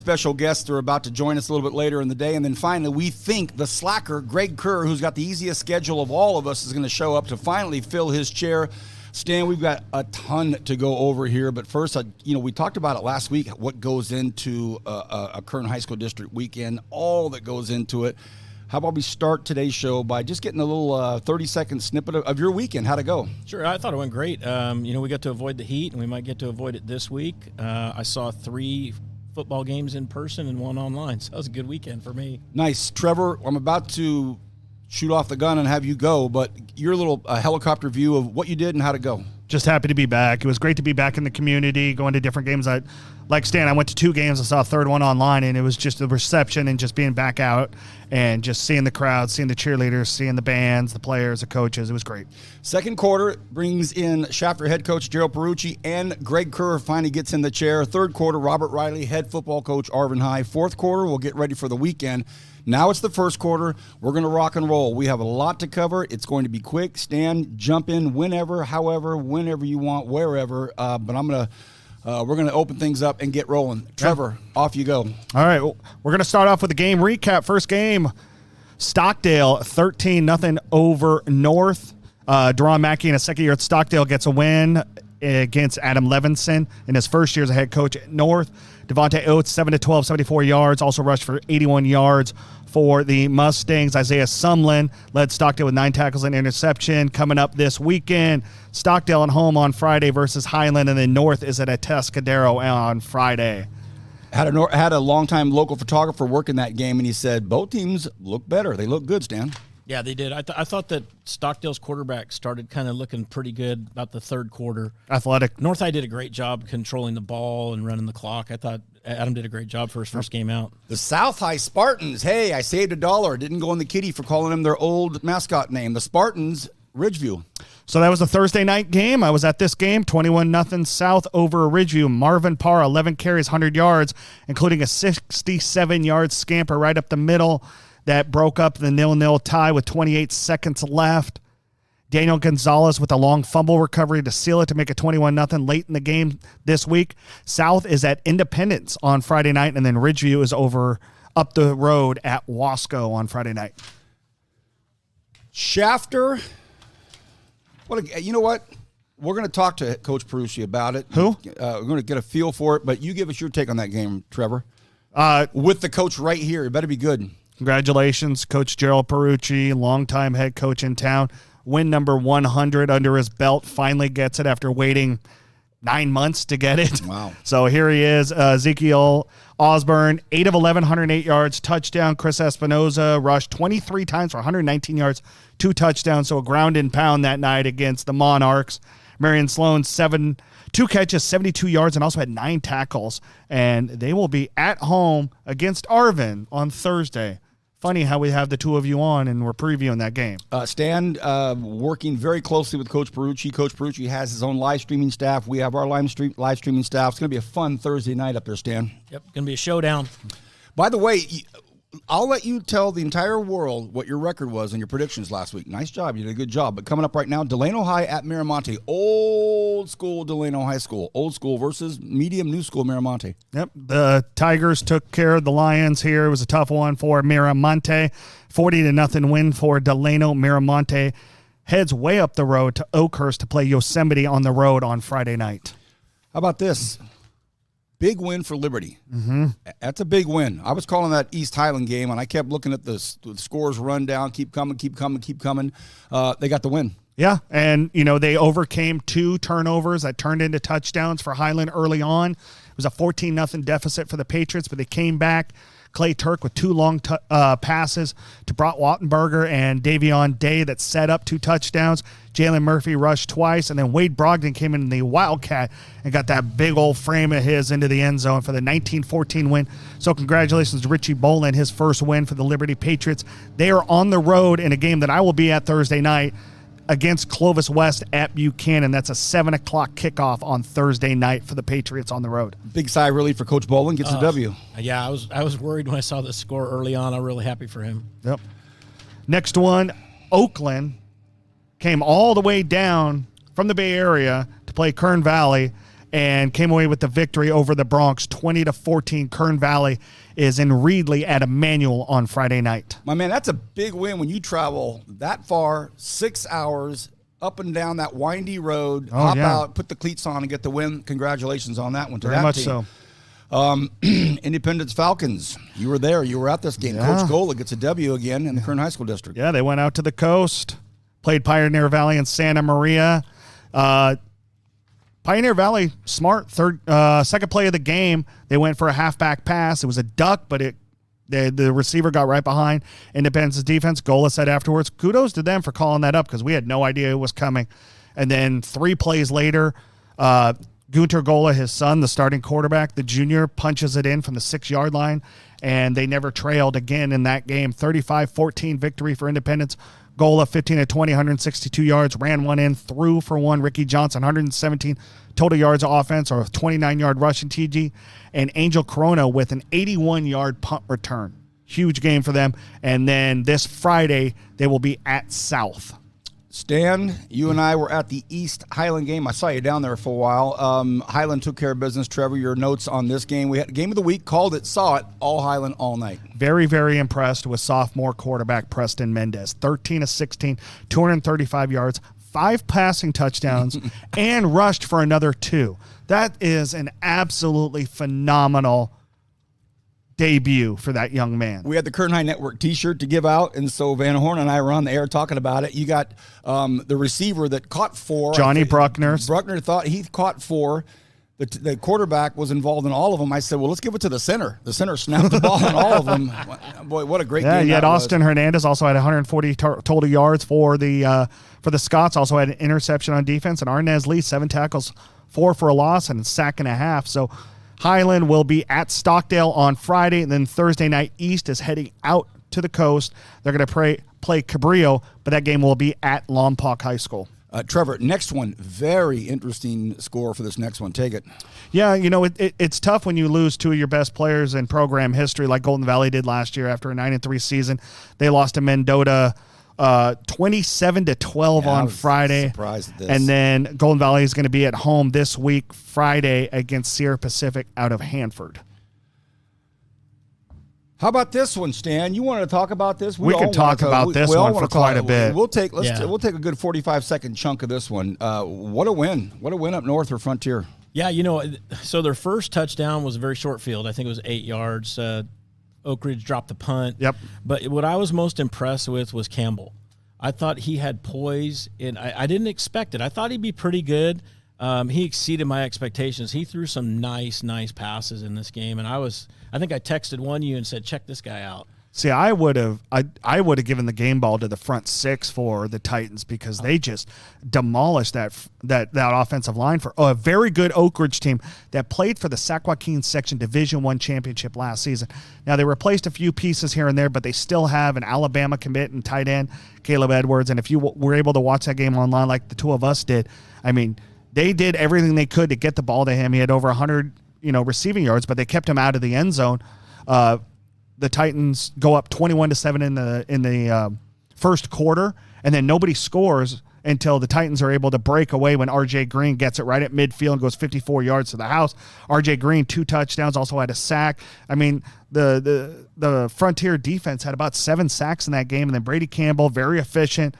Special guests are about to join us a little bit later in the day. And then finally, we think the slacker, Greg Kerr, who's got the easiest schedule of all of us, is going to show up to finally fill his chair. Stan, we've got a ton to go over here. But first, we talked about it last week, what goes into a Kern High School District weekend, all that goes into it. How about we start today's show by just getting a little 30-second snippet of your weekend? How'd it go? Sure, I thought it went great. We got to avoid the heat, and we might get to avoid it this week. I saw 3 football games in person and 1 online, so that was a good weekend for me. Nice. Trevor, I'm about to shoot off the gun and have you go, but your little helicopter view of what you did and how to go. Just happy to be back. It was great to be back in the community, going to different games. Like Stan, I went to 2 games. I saw a third one online, and it was just the reception and just being back out and just seeing the crowd, seeing the cheerleaders, seeing the bands, the players, the coaches. It was great. Second quarter brings in Shafter head coach Gerald Perucci, and Greg Kerr finally gets in the chair. Third quarter, Robert Riley, head football coach, Arvin High. Fourth quarter, we'll get ready for the weekend. Now it's the first quarter. We're going to rock and roll. We have a lot to cover. It's going to be quick. Stan, jump in whenever, however, whenever you want, wherever. But we're going to open things up and get rolling. Trevor, off you go. All right. We're going to start off with the game recap. First game, Stockdale 13-0 over North. Deron Mackey, in his second year at Stockdale, gets a win against Adam Levinson in his first year as a head coach at North. Devontae Oates, 7-12, 74 yards, also rushed for 81 yards for the Mustangs. Isaiah Sumlin led Stockdale with 9 tackles and interception. Coming up this weekend, Stockdale at home on Friday versus Highland, and then North is at Atascadero on Friday. Had a longtime local photographer working that game, and he said both teams look better. They look good, Stan. Yeah, they did. I thought that Stockdale's quarterback started kind of looking pretty good about the third quarter. Athletic. Northside did a great job controlling the ball and running the clock. I thought Adam did a great job for his first game out. The South High Spartans. Hey, I saved $1. Didn't go in the kitty for calling them their old mascot name. The Spartans, Ridgeview. So that was a Thursday night game. I was at this game, 21-0 South over Ridgeview. Marvin Parr, 11 carries, 100 yards, including a 67-yard scamper right up the middle that broke up the 0-0 tie with 28 seconds left. Daniel Gonzalez with a long fumble recovery to seal it to make it 21-0 late in the game this week. South is at Independence on Friday night, and then Ridgeview is over up the road at Wasco on Friday night. Shafter. You know what? We're going to talk to Coach Perucci about it. Who? We're going to get a feel for it, but you give us your take on that game, Trevor. With the coach right here. It better be good. Congratulations, Coach Gerald Perucci, longtime head coach in town. Win number 100 under his belt. Finally gets it after waiting 9 months to get it. Wow. So here he is, Ezekiel Osborne, 8 of 11, 108 yards, touchdown. Chris Espinoza rushed 23 times for 119 yards, 2 touchdowns, so a ground and pound that night against the Monarchs. Marion Sloan, 2 catches, 72 yards, and also had 9 tackles. And they will be at home against Arvin on Thursday. Funny how we have the two of you on, and we're previewing that game. Stan, working very closely with Coach Perucci. Coach Perucci has his own live streaming staff. We have our live streaming staff. It's going to be a fun Thursday night up there, Stan. Yep, going to be a showdown. By the way, I'll let you tell the entire world what your record was and your predictions last week. Nice job. You did a good job. But coming up right now, Delano High at Miramonte. Old school Delano High School. Old school versus medium new school Miramonte. Yep. The Tigers took care of the Lions here. It was a tough one for Miramonte. 40-0 win for Delano. Miramonte heads way up the road to Oakhurst to play Yosemite on the road on Friday night. How about this? Big win for Liberty. Mm-hmm. That's a big win. I was calling that East Highland game, and I kept looking at the scores run down, keep coming. They got the win. Yeah, and, they overcame 2 turnovers that turned into touchdowns for Highland early on. It was a 14-0 deficit for the Patriots, but they came back. Clay Turk with 2 long passes to Brott Wattenberger and Davion Day that set up 2 touchdowns. Jalen Murphy rushed twice, and then Wade Brogdon came in the Wildcat and got that big old frame of his into the end zone for the 19-14 win. So congratulations to Richie Boland, his first win for the Liberty Patriots. They are on the road in a game that I will be at Thursday night against Clovis West at Buchanan. That's a 7 o'clock kickoff on Thursday night for the Patriots on the road. Big sigh of relief for Coach Boland. Gets a W. Yeah, I was worried when I saw the score early on. I'm really happy for him. Yep. Next one, Oakland came all the way down from the Bay Area to play Kern Valley and came away with the victory over the Bronx, 20-14. Kern Valley is in Reedley at Emmanuel on Friday night. My man, that's a big win when you travel that far, 6 hours, up and down that windy road, hop out, put the cleats on, and get the win. Congratulations on that one to Very that much team. so. Independence Falcons, you were there. You were at this game. Yeah. Coach Gola gets a W again in the Kern High School District. Yeah, they went out to the coast, played Pioneer Valley and Santa Maria. Pioneer Valley, smart, second play of the game. They went for a halfback pass. It was a duck, but the receiver got right behind Independence's defense. Gola said afterwards, kudos to them for calling that up because we had no idea it was coming. And then 3 plays later, Gunter Gola, his son, the starting quarterback, the junior, punches it in from the 6-yard line, and they never trailed again in that game. 35-14 victory for Independence. Gola, 15-20, 162 yards, ran one in, threw for one. Ricky Johnson, 117 total yards of offense, or a 29-yard rushing TG. And Angel Corona with an 81-yard punt return. Huge game for them. And then this Friday, they will be at South. Stan, you and I were at the East Highland game. I saw you down there for a while. Highland took care of business. Trevor, your notes on this game. We had game of the week, called it, saw it, all Highland all night. Very, very impressed with sophomore quarterback Preston Mendez. 13-16, 235 yards, 5 passing touchdowns, and rushed for another 2. That is an absolutely phenomenal debut for that young man. We had the Kern High Network T-shirt to give out, and so Van Horn and I were on the air talking about it. You got the receiver that caught 4. Johnny Bruckner. Bruckner thought he caught 4. The quarterback was involved in all of them. I said, well, let's give it to the center. The center snapped the ball on all of them. Boy, what a great game You had that Austin Hernandez also had 140 total yards for the Scots. Also had an interception on defense. And Arnez Lee, 7 tackles, 4 for a loss, and a sack and a half. So Highland will be at Stockdale on Friday, and then Thursday night East is heading out to the coast. They're going to play Cabrillo, but that game will be at Lompoc High School. Trevor, next one, very interesting score for this next one. Take it. Yeah, it's tough when you lose 2 of your best players in program history like Golden Valley did last year after a 9-3 season. They lost to Mendota 27-12 on Friday. Surprised at this. And then Golden Valley is going to be at home this week, Friday, against Sierra Pacific out of Hanford. How about this one, Stan? You wanted to talk about this? We can talk about this one for quite a bit. We'll take a good 45-second chunk of this one. What a win! What a win up north for Frontier. Yeah, so their first touchdown was a very short field. I think it was 8 yards. Oak Ridge dropped the punt. Yep. But what I was most impressed with was Campbell. I thought he had poise, and I didn't expect it. I thought he'd be pretty good. He exceeded my expectations. He threw some nice passes in this game, and I think I texted one of you and said, check this guy out. See, I would have given the game ball to the front 6 for the Titans because they just demolished that offensive line for a very good Oak Ridge team that played for the Sac Joaquin Section Division I championship last season. Now, they replaced a few pieces here and there, but they still have an Alabama commit and tight end, Caleb Edwards. And if you were able to watch that game online like the 2 of us did, I mean, they did everything they could to get the ball to him. He had over 100 receiving yards, but they kept him out of the end zone. The Titans go up 21-7 in the first quarter, and then nobody scores until the Titans are able to break away when R.J. Green gets it right at midfield and goes 54 yards to the house. R.J. Green, 2 touchdowns, also had a sack. I mean, the Frontier defense had about 7 sacks in that game, and then Brady Campbell, very efficient.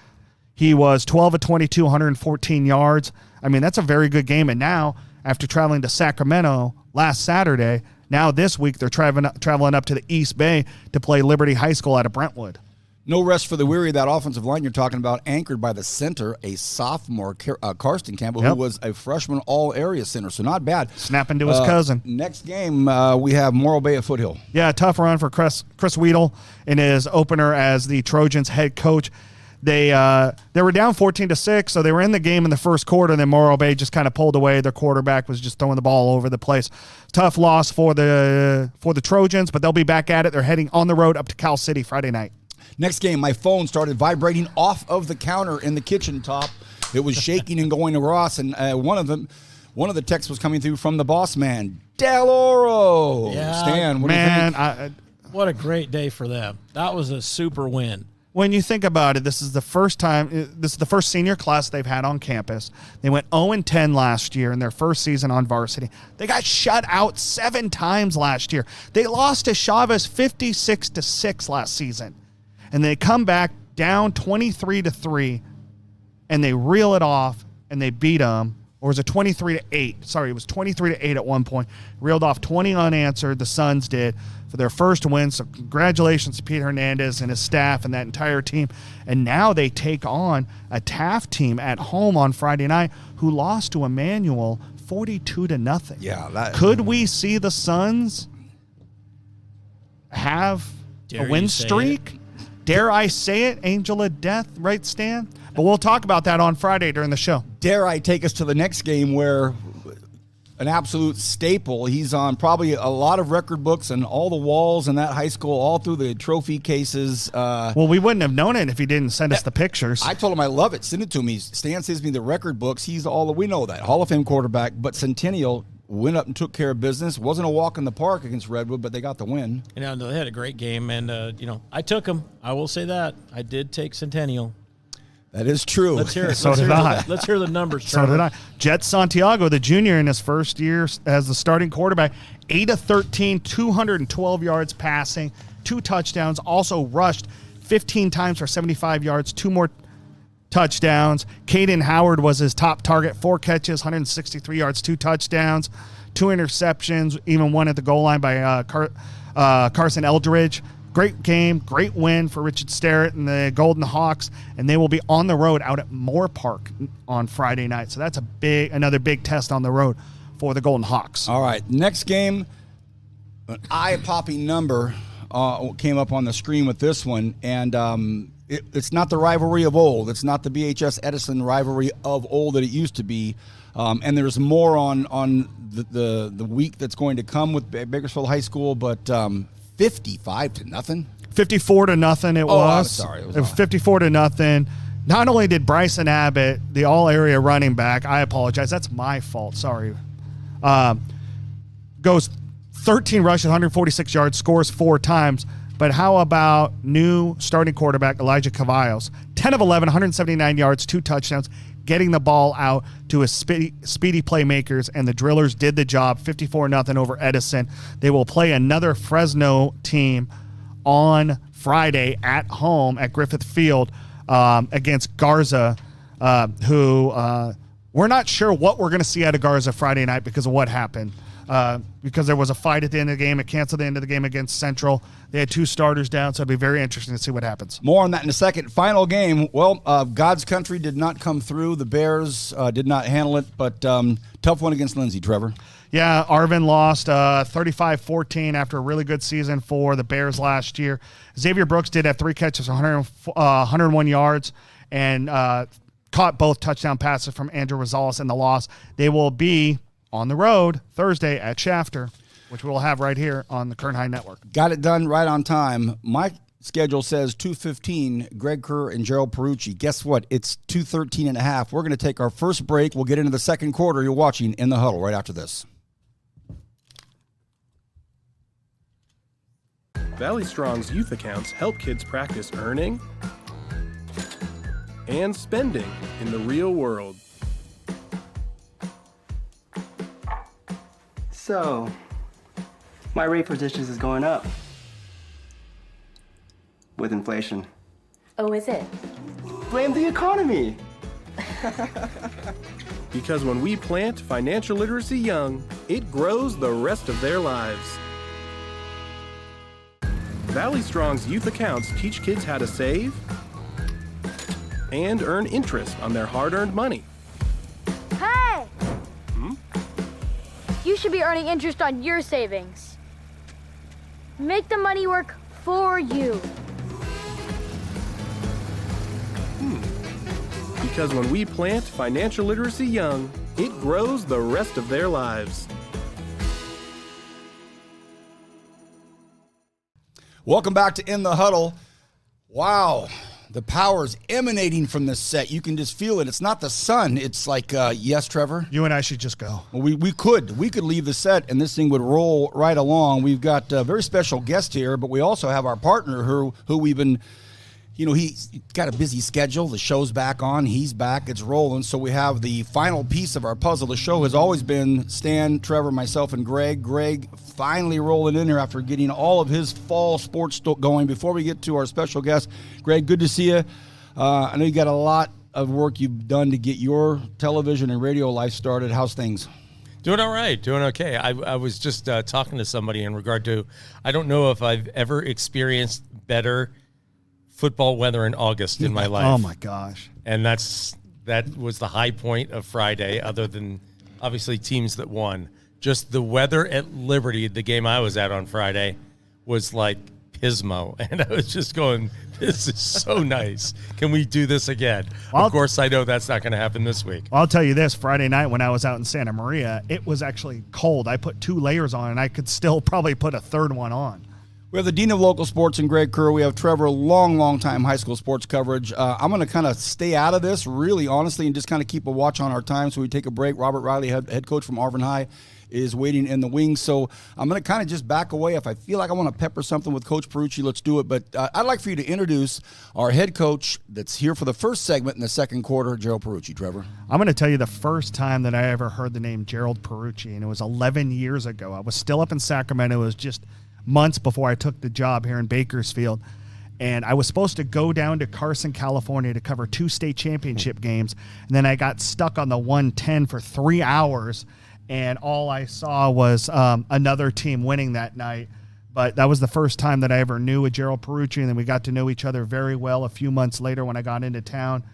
He was 12 of 22, 114 yards. I mean, that's a very good game. And now, after traveling to Sacramento last Saturday, now this week they're traveling up to the East Bay to play Liberty High School out of Brentwood. No rest for the weary. That offensive line you're talking about, anchored by the center, a sophomore, Karsten Campbell, who was a freshman all-area center, so not bad. Snapping to his cousin. Next game, we have Morro Bay at Foothill. Yeah, tough run for Chris Weedle in his opener as the Trojans head coach. They were down 14-6, so they were in the game in the first quarter, and then Morro Bay just kind of pulled away. Their quarterback was just throwing the ball all over the place. Tough loss for the Trojans, but they'll be back at it. They're heading on the road up to Cal City Friday night. Next game, my phone started vibrating off of the counter in the kitchen top. It was shaking and going to Ross, and one of the texts was coming through from the boss man, Del Oro. Yeah, Stan, what do you think? What a great day for them. That was a super win. when you think about it, this is the first senior class they've had on campus. They went 0-10 last year in their first season on varsity. They got shut out 7 times last year. They lost to Chavez 56-6 last season. And they come back down 23-3, and they reel it off, and they beat them. Or was it 23-8? Sorry, it was 23-8 at one point. Reeled off 20 unanswered, the Suns did, for their first win. So congratulations to Pete Hernandez and his staff and that entire team. And now they take on a Taft team at home on Friday night who lost to Emmanuel 42-0. Yeah. Could we see the Suns have a win streak? Dare I say it? Angel of Death, right, Stan? But we'll talk about that on Friday during the show. Dare I take us to the next game where an absolute staple. He's on probably a lot of record books and all the walls in that high school, all through the trophy cases. Well, we wouldn't have known it if he didn't send us the pictures. I told him I love it. Send it to me. Stan sends me the record books. He's we know that. Hall of Fame quarterback. But Centennial went up and took care of business. Wasn't a walk in the park against Redwood, but they got the win. And they had a great game. And, I took them. I will say that. I did take Centennial. That is true. Let's hear it. So did I. Let's hear the numbers, So did I. Jet Santiago, the junior in his first year as the starting quarterback, 8 of 13, 212 yards passing, 2 touchdowns, also rushed 15 times for 75 yards, 2 more touchdowns. Caden Howard was his top target, 4 catches, 163 yards, 2 touchdowns, 2 interceptions, even one at the goal line by Carson Eldridge. Great game, great win for Richard Sterrett and the Golden Hawks, and they will be on the road out at Moore Park on Friday night. So that's another big test on the road for the Golden Hawks. All right, next game, an eye-popping number came up on the screen with this one, and it's not the rivalry of old. It's not the BHS Edison rivalry of old that it used to be. And there's more on the week that's going to come with Bakersfield High School, but 55-0. 54-0 it was. I'm sorry. It was 54-0. Not only did Bryson Abbott, the all-area running back, I apologize, that's my fault, sorry, goes 13 rushes, 146 yards, scores 4 times. But how about new starting quarterback Elijah Cavallos? 10 of 11, 179 yards, 2 touchdowns, getting the ball out to his speedy playmakers, and the Drillers did the job, 54-0 over Edison. They will play another Fresno team on Friday at home at Griffith Field against Garza, who we're not sure what we're going to see out of Garza Friday night because of what happened. Because there was a fight at the end of the game. It canceled the end of the game against Central. They had 2 starters down, so it'll be very interesting to see what happens. More on that in a second. Final game. Well, God's Country did not come through. The Bears did not handle it, but tough one against Lindsay, Trevor. Yeah, Arvin lost 35-14 after a really good season for the Bears last year. Xavier Brooks did have 3 catches, 101 yards, and caught both touchdown passes from Andrew Rosales in the loss. They will be on the road Thursday at Shafter, which we'll have right here on the Kern High Network. Got it done right on time. My schedule says 2:15, Greg Kerr and Gerald Perucci. Guess what? It's 2:13.5. We're going to take our first break. We'll get into the second quarter. You're watching In the Huddle right after this. Valley Strong's youth accounts help kids practice earning and spending in the real world. So, my rate for dishes is going up with inflation. Oh, is it? Blame the economy. Because when we plant financial literacy young, it grows the rest of their lives. Valley Strong's youth accounts teach kids how to save and earn interest on their hard-earned money. Hey! You should be earning interest on your savings. Make the money work for you. Because when we plant financial literacy young, it grows the rest of their lives. Welcome back to In the Huddle. Wow, the power's emanating from this set. You can just feel it. It's not the sun. It's like, yes, Trevor? You and I should just go. Well, we could leave the set and this thing would roll right along. We've got a very special guest here, but we also have our partner who we've been, he's got a busy schedule. The show's back on. He's back. It's rolling. So we have the final piece of our puzzle. The show has always been Stan, Trevor, myself, and Greg. Greg finally rolling in here after getting all of his fall sports going. Before we get to our special guest, Greg, good to see you. I know you got a lot of work you've done to get your television and radio life started. How's things? Doing all right, doing okay. I was just talking to somebody in regard to, I don't know if I've ever experienced better football weather in August in my life. Oh my gosh. And that was the high point of Friday, other than obviously teams that won. Just the weather at Liberty, the game I was at on Friday, was like Pismo. And I was just going, this is so nice. Can we do this again? Well, of course, I know that's not going to happen this week. Well, I'll tell you this, Friday night when I was out in Santa Maria, it was actually cold. I put 2 layers on, and I could still probably put a third one on. We have the Dean of Local Sports and Greg Kerr. We have Trevor, long time high school sports coverage. I'm going to kind of stay out of this, really honestly, and just kind of keep a watch on our time. So we take a break. Robert Riley, head coach from Arvin High, is waiting in the wings. So I'm going to kind of just back away. If I feel like I want to pepper something with Coach Perucci, let's do it. But I'd like for you to introduce our head coach that's here for the first segment in the second quarter, Gerald Perucci. Trevor. I'm going to tell you the first time that I ever heard the name Gerald Perucci, and it was 11 years ago. I was still up in Sacramento. It was just months before I took the job here in Bakersfield. And I was supposed to go down to Carson, California to cover 2 state championship games. And then I got stuck on the 110 for 3 hours. And all I saw was another team winning that night. But that was the first time that I ever knew a Gerald Perucci. And then we got to know each other very well a few months later when I got into town.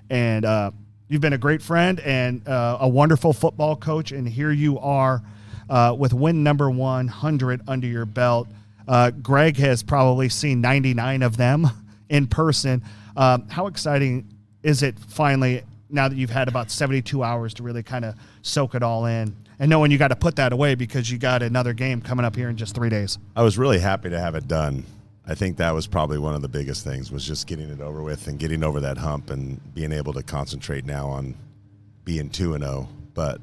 And you've been a great friend and a wonderful football coach. And here you are with win number 100 under your belt. Greg has probably seen 99 of them in person. How exciting is it finally, now that you've had about 72 hours to really kind of soak it all in, and knowing you got to put that away because you got another game coming up here in just 3 days? I was really happy to have it done. I think that was probably one of the biggest things, was just getting it over with and getting over that hump and being able to concentrate now on being 2-0. But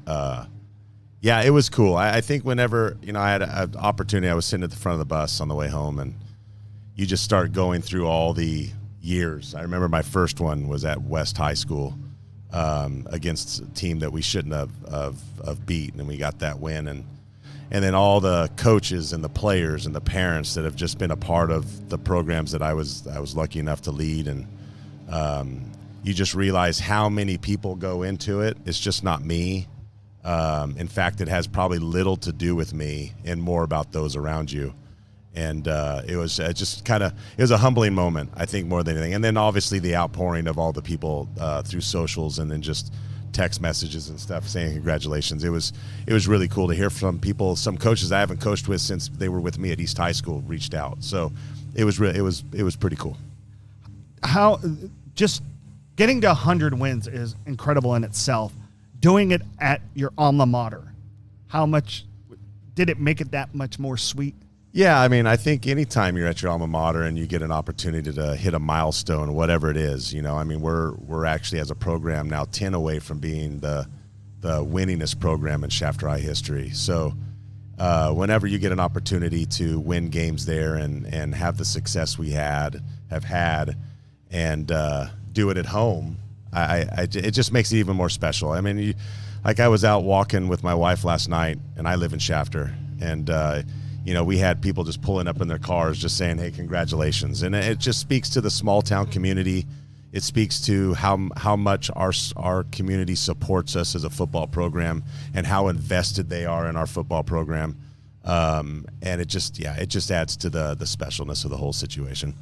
yeah, it was cool. I think whenever, I had an opportunity, I was sitting at the front of the bus on the way home, and you just start going through all the years. I remember my first one was at West High School against a team that we shouldn't have beat, and we got that win. And then all the coaches and the players and the parents that have just been a part of the programs that I was lucky enough to lead. And you just realize how many people go into it. It's just not me. In fact, it has probably little to do with me and more about those around you. And it was just it was a humbling moment, I think, more than anything. And then obviously the outpouring of all the people through socials and then just text messages and stuff saying congratulations. It was really cool to hear from people. Some coaches I haven't coached with since they were with me at East High School reached out. So it was pretty cool. How just getting to 100 wins is incredible in itself. Doing it at your alma mater, how much did it make it that much more sweet? Yeah, I mean, I think anytime you're at your alma mater and you get an opportunity to hit a milestone, whatever it is, I mean, we're actually as a program now 10 away from being the winningest program in Shafter High history. So whenever you get an opportunity to win games there and have the success we have had, and do it at home, it just makes it even more special. I mean, I was out walking with my wife last night, and I live in Shafter, and we had people just pulling up in their cars just saying, hey, congratulations. And it just speaks to the small town community. It speaks to how much our community supports us as a football program and how invested they are in our football program. And it just adds to the specialness of the whole situation.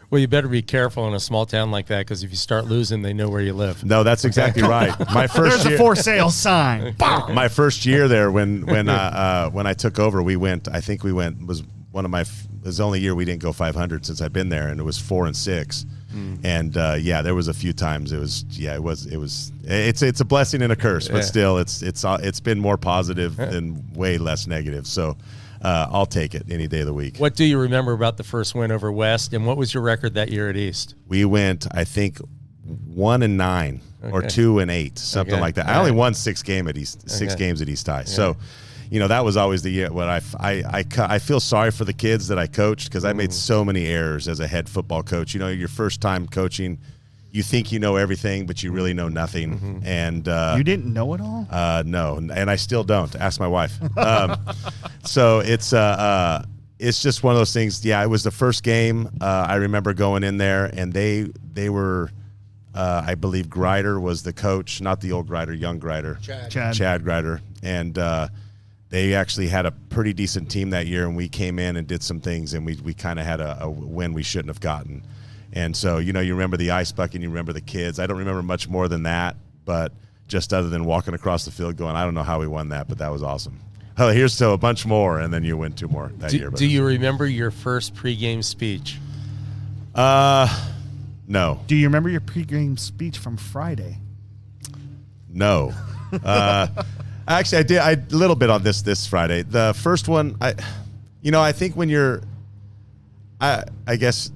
Well, you better be careful in a small town like that, because if you start losing, they know where you live. No, that's exactly right. My first There's a for sale sign. My first year there, when I took over, was one of was the only year we didn't go 500 since I've been there, and it was 4-6. And there was a few times it's a blessing and a curse, but still it's been more positive and way less negative. So I'll take it any day of the week. What do you remember about the first win over West, and what was your record that year at East? We went, I think, 1-9 or 2-8, something like that. I only won 6 games at East High. So, that was always the year when I feel sorry for the kids that I coached because I made so many errors as a head football coach. Your first time coaching, you think you know everything, but you really know nothing. And you didn't know it all? No, and I still don't. Ask my wife. So it's just one of those things. Yeah, it was the first game. I remember going in there, and they were, I believe Greider was the coach, not the old Greider, young Greider, Chad Greider, and they actually had a pretty decent team that year, and we came in and did some things, and we kind of had a win we shouldn't have gotten. And so, you remember the ice bucket and you remember the kids. I don't remember much more than that, but just other than walking across the field going, I don't know how we won that, but that was awesome. Oh, here's to a bunch more, and then you win 2 more that year. Do you remember your first pregame speech? No. Do you remember your pregame speech from Friday? No. Actually, I did a little bit on this Friday. The first one, I think when you're, I guess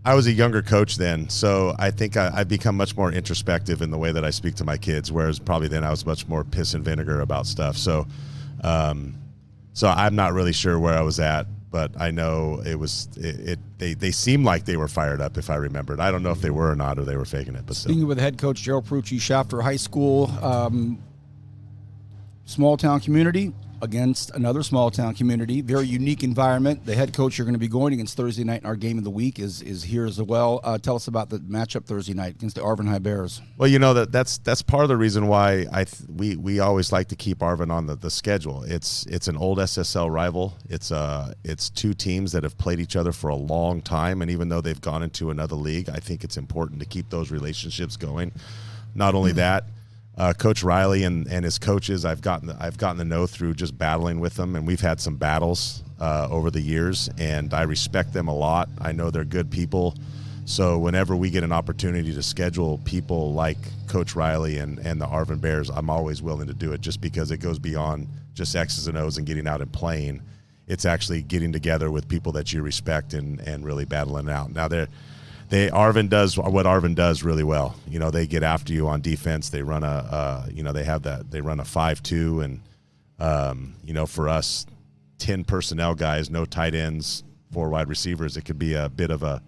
I was a younger coach then, so I think I've become much more introspective in the way that I speak to my kids, whereas probably then I was much more piss and vinegar about stuff. So I'm not really sure where I was at, but I know it was they seemed like they were fired up, if I remembered. I don't know if they were or not, or they were faking it. But Speaking with head coach Gerald Perucci, Shafter High School, small town community against another small town community, very unique environment. The head coach you're going to be going against Thursday night in our game of the week is here as well. Tell us about the matchup Thursday night against the Arvin High Bears. Well, that's part of the reason why we always like to keep Arvin on the schedule. It's an old SSL rival. It's 2 teams that have played each other for a long time, and even though they've gone into another league, I think it's important to keep those relationships going. Not only that, Coach Riley and his coaches, I've gotten to know through just battling with them, and we've had some battles over the years, and I respect them a lot. I know they're good people, so whenever we get an opportunity to schedule people like Coach Riley and the Arvin Bears, I'm always willing to do it, just because it goes beyond just X's and O's and getting out and playing. It's actually getting together with people that you respect and really battling it out. Now Arvin does what Arvin does really well. They get after you on defense. They run they run a 5-2, and for us, 10 personnel guys, no tight ends, 4 wide receivers, it could be a bit of a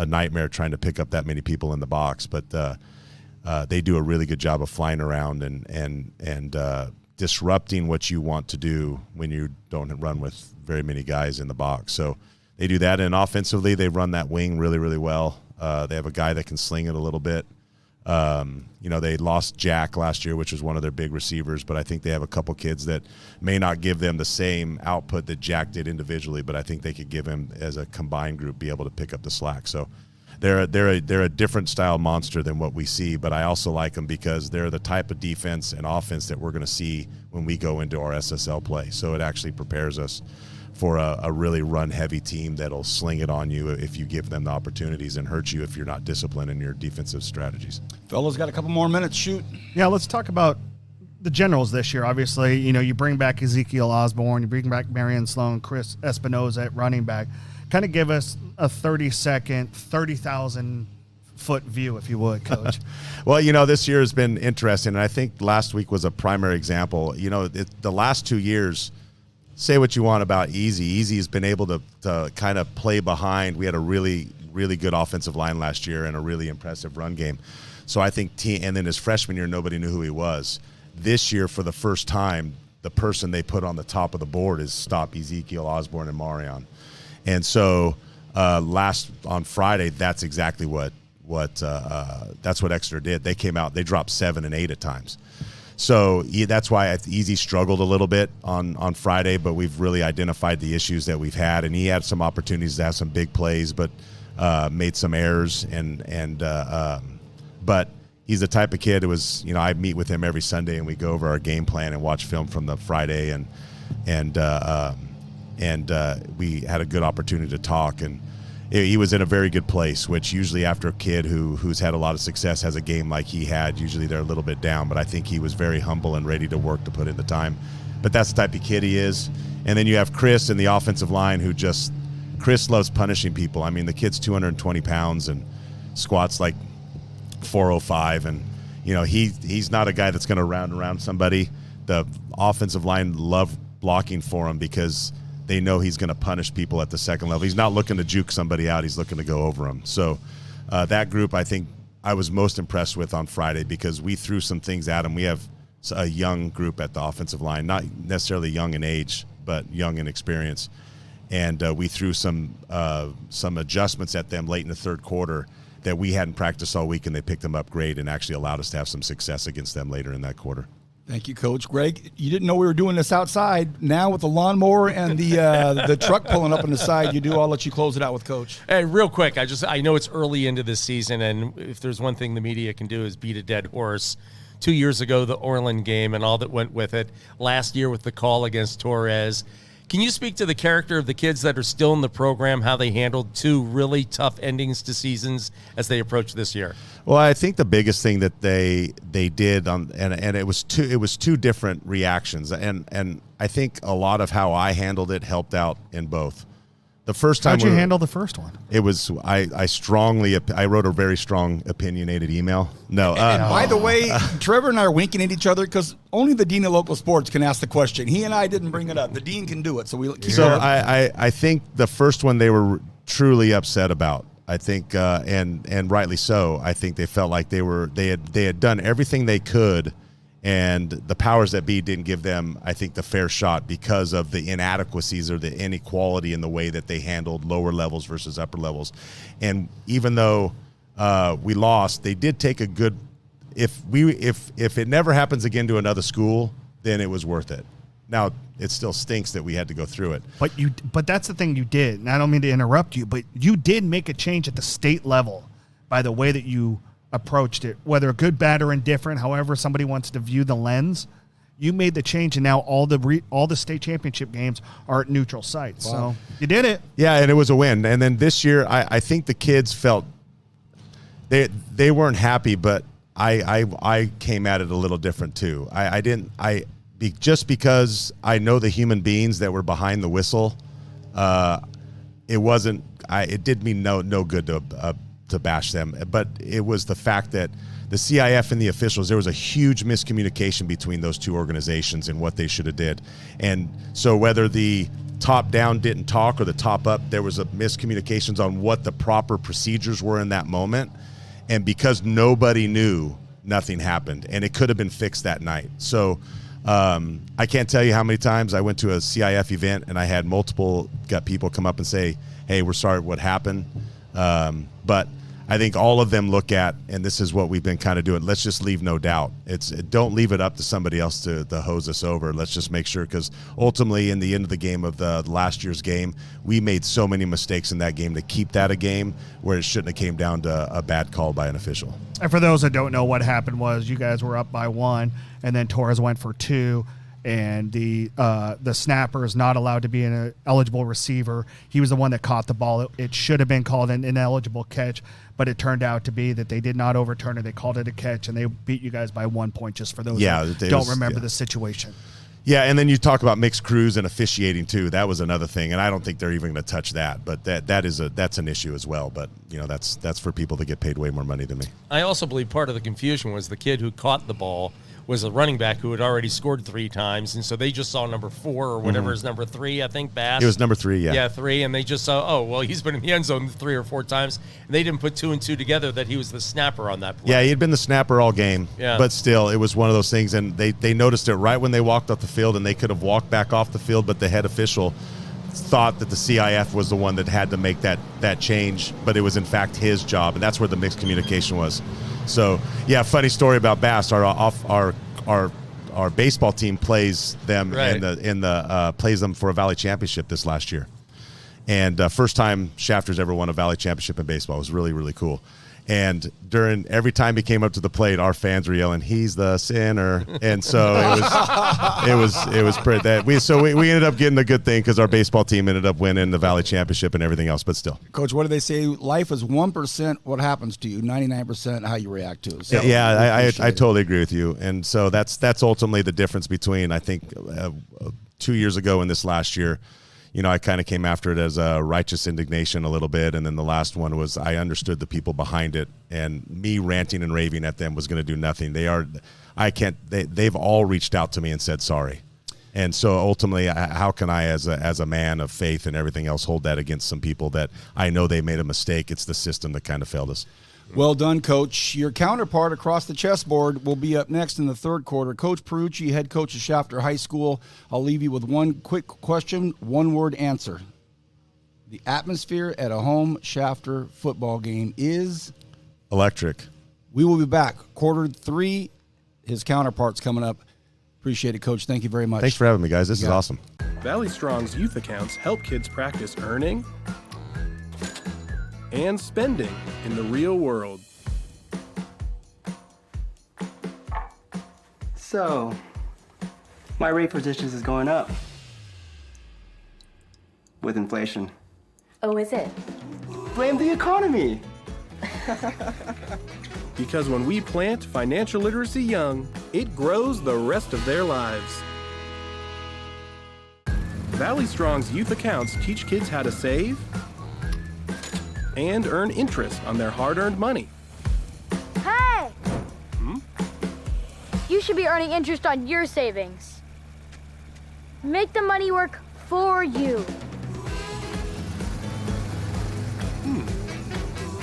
nightmare trying to pick up that many people in the box. But they do a really good job of flying around and disrupting what you want to do when you don't run with very many guys in the box. So they do that, and offensively, they run that wing really, really well. They have a guy that can sling it a little bit. They lost Jack last year, which was one of their big receivers, but I think they have a couple kids that may not give them the same output that Jack did individually, but I think they could give him, as a combined group, be able to pick up the slack. So they're a different style monster than what we see, but I also like them because they're the type of defense and offense that we're going to see when we go into our SSL play. So it actually prepares us for a really run-heavy team that'll sling it on you if you give them the opportunities, and hurt you if you're not disciplined in your defensive strategies. Fellas, got a couple more minutes. Shoot. Yeah, let's talk about the generals this year. Obviously, you bring back Ezekiel Osborne, you bring back Marion Sloan, Chris Espinoza at running back. Kind of give us a 30-second, 30,000-foot view, if you would, Coach. Well, this year has been interesting, and I think last week was a primary example. The last 2 years, say what you want about Easy. Easy has been able to kind of play behind. We had a really, really good offensive line last year and a really impressive run game. So I think and then his freshman year, nobody knew who he was. This year, for the first time, the person they put on the top of the board is stop Ezekiel Osborne and Marion. And so on Friday, that's exactly what Exeter did. They came out, they dropped 7 and 8 at times. So that's why Easy struggled a little bit on Friday, but we've really identified the issues that we've had, and he had some opportunities to have some big plays, but made some errors. But he's the type of kid who was, I meet with him every Sunday, and we go over our game plan and watch film from the Friday, and we had a good opportunity to talk, and he was in a very good place, which usually after a kid who's had a lot of success has a game like he had, usually they're a little bit down, but I think he was very humble and ready to work to put in the time. But that's the type of kid he is. And then you have Chris in the offensive line Chris loves punishing people. I mean, the kid's 220 pounds and squats like 405, and he's not a guy that's going to round around somebody. The offensive line love blocking for him because they know he's going to punish people at the second level. He's not looking to juke somebody out. He's looking to go over them. So that group, I think, I was most impressed with on Friday because we threw some things at him. We have a young group at the offensive line, not necessarily young in age, but young in experience. And we threw some adjustments at them late in the third quarter that we hadn't practiced all week, and they picked them up great and actually allowed us to have some success against them later in that quarter. Thank you, Coach. Greg, you didn't know we were doing this outside. Now with the lawnmower and the truck pulling up on the side, you do. I'll let you close it out with Coach. Hey, real quick, I know it's early into this season, and if there's one thing the media can do is beat a dead horse. 2 years ago, the Orland game and all that went with it. Last year with the call against Torres. Can you speak to the character of the kids that are still in the program, how they handled two really tough endings to seasons as they approach this year? Well, I think the biggest thing that they did, and it was two different reactions, and I think a lot of how I handled it helped out in both. The first time, how'd you handle the first one? It was I wrote a very strong opinionated email. No, by the way, Trevor and I are winking at each other because only the dean of local sports can ask the question. He and I didn't bring it up. The dean can do it, so we keep So it. I think the first one they were truly upset about. I think and rightly so. I think they felt like they had done everything they could, and the powers that be didn't give them, I think, the fair shot because of the inadequacies or the inequality in the way that they handled lower levels versus upper levels. And even though we lost, they did take a good. If it never happens again to another school, then it was worth it. Now it still stinks that we had to go through it. But that's the thing you did. And I don't mean to interrupt you, but you did make a change at the state level by the way that you approached it, whether good, bad, or indifferent, however somebody wants to view the lens. You made the change, and now all the state championship games are at neutral sites. Wow. So you did it. Yeah, and it was a win. And then this year, I think the kids felt they weren't happy, but I came at it a little different too. Just because I know the human beings that were behind the whistle, it did me no good to bash them. But it was the fact that the CIF and the officials, there was a huge miscommunication between those two organizations and what they should have did. And so whether the top down didn't talk or the top up, there was a miscommunications on what the proper procedures were in that moment. And because nobody knew, nothing happened. And it could have been fixed that night. So I can't tell you how many times I went to a CIF event and I had got people come up and say, hey, we're sorry what happened. But I think all of them look at, and this is what we've been kind of doing, let's just leave no doubt. Don't leave it up to somebody else to hose us over. Let's just make sure, because ultimately in the end of the game of the last year's game, we made so many mistakes in that game to keep that a game where it shouldn't have came down to a bad call by an official. And for those that don't know, what happened was you guys were up by 1, and then Torres went for 2. And the snapper is not allowed to be an eligible receiver. He was the one that caught the ball. It should have been called an ineligible catch, but it turned out to be that they did not overturn it. They called it a catch, and they beat you guys by 1 point, just for those who don't remember the situation. Yeah, and then you talk about mixed crews and officiating too. That was another thing, and I don't think they're even going to touch that. But that's an issue as well. But that's for people that get paid way more money than me. I also believe part of the confusion was the kid who caught the ball was a running back who had already scored 3 times, and so they just saw number 4 or whatever is number 3, I think, Bass. It was number 3, yeah. Yeah, 3, and they just saw, he's been in the end zone 3 or 4 times, and they didn't put 2 and 2 together that he was the snapper on that play. Yeah, he had been the snapper all game, yeah. But still, it was one of those things, and they noticed it right when they walked off the field, and they could have walked back off the field, but the head official thought that the CIF was the one that had to make that change, but it was in fact his job, and that's where the mixed communication was. So, yeah, funny story about Bass. Our baseball team plays them plays them for a Valley Championship this last year, and first time Shafter's ever won a Valley Championship in baseball. It was really, really cool. And every time he came up to the plate, our fans were yelling, "He's the sinner!" And so it was pretty. We ended up getting a good thing because our baseball team ended up winning the Valley Championship and everything else. But still, Coach, what do they say? Life is 1% what happens to you, 99% how you react to it. So yeah, I totally agree with you. And so that's ultimately the difference between, I think, 2 years ago and this last year. I kind of came after it as a righteous indignation a little bit, and then the last one was I understood the people behind it, and me ranting and raving at them was going to do nothing. They've all reached out to me and said sorry, And so ultimately, how can I, as a man of faith and everything else, hold that against some people that I know they made a mistake? It's the system that kind of failed us. Well done, Coach. Your counterpart across the chessboard will be up next in the third quarter. Coach Perucci, head coach of Shafter High School. I'll leave you with one quick question, one-word answer. The atmosphere at a home Shafter football game is? Electric. We will be back. Quarter 3, his counterpart's coming up. Appreciate it, Coach. Thank you very much. Thanks for having me, guys. This is awesome. Valley Strong's youth accounts help kids practice earning and spending in the real world. So, my rate for dishes is going up with inflation. Oh, is it? Blame the economy. Because when we plant financial literacy young, it grows the rest of their lives. Valley Strong's youth accounts teach kids how to save and earn interest on their hard-earned money. Hey! You should be earning interest on your savings. Make the money work for you.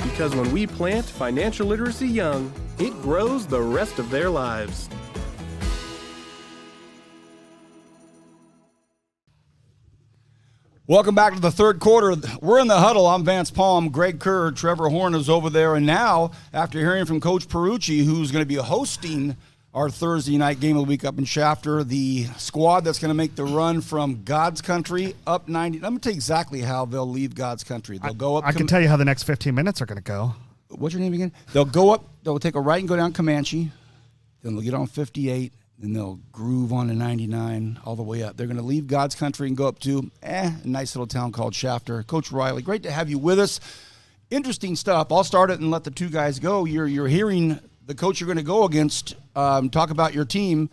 Because when we plant financial literacy young, it grows the rest of their lives. Welcome back to the third quarter. We're in the huddle. I'm Vance Palm. Greg Kerr, Trevor Horn is over there. And now, after hearing from Coach Perucci, who's going to be hosting our Thursday night game of the week up in Shafter, the squad that's going to make the run from God's Country up 90. Let me tell you exactly how they'll leave God's Country. They'll go up. I can tell you how the next 15 minutes are going to go. What's your name again? They'll go up. They'll take a right and go down Comanche. Then they'll get on 58. Then they'll groove on to 99 all the way up. They're going to leave God's Country and go up to a nice little town called Shafter. Coach Riley, great to have you with us. Interesting stuff. I'll start it and let the two guys go. You're hearing the coach you're going to go against talk about your team.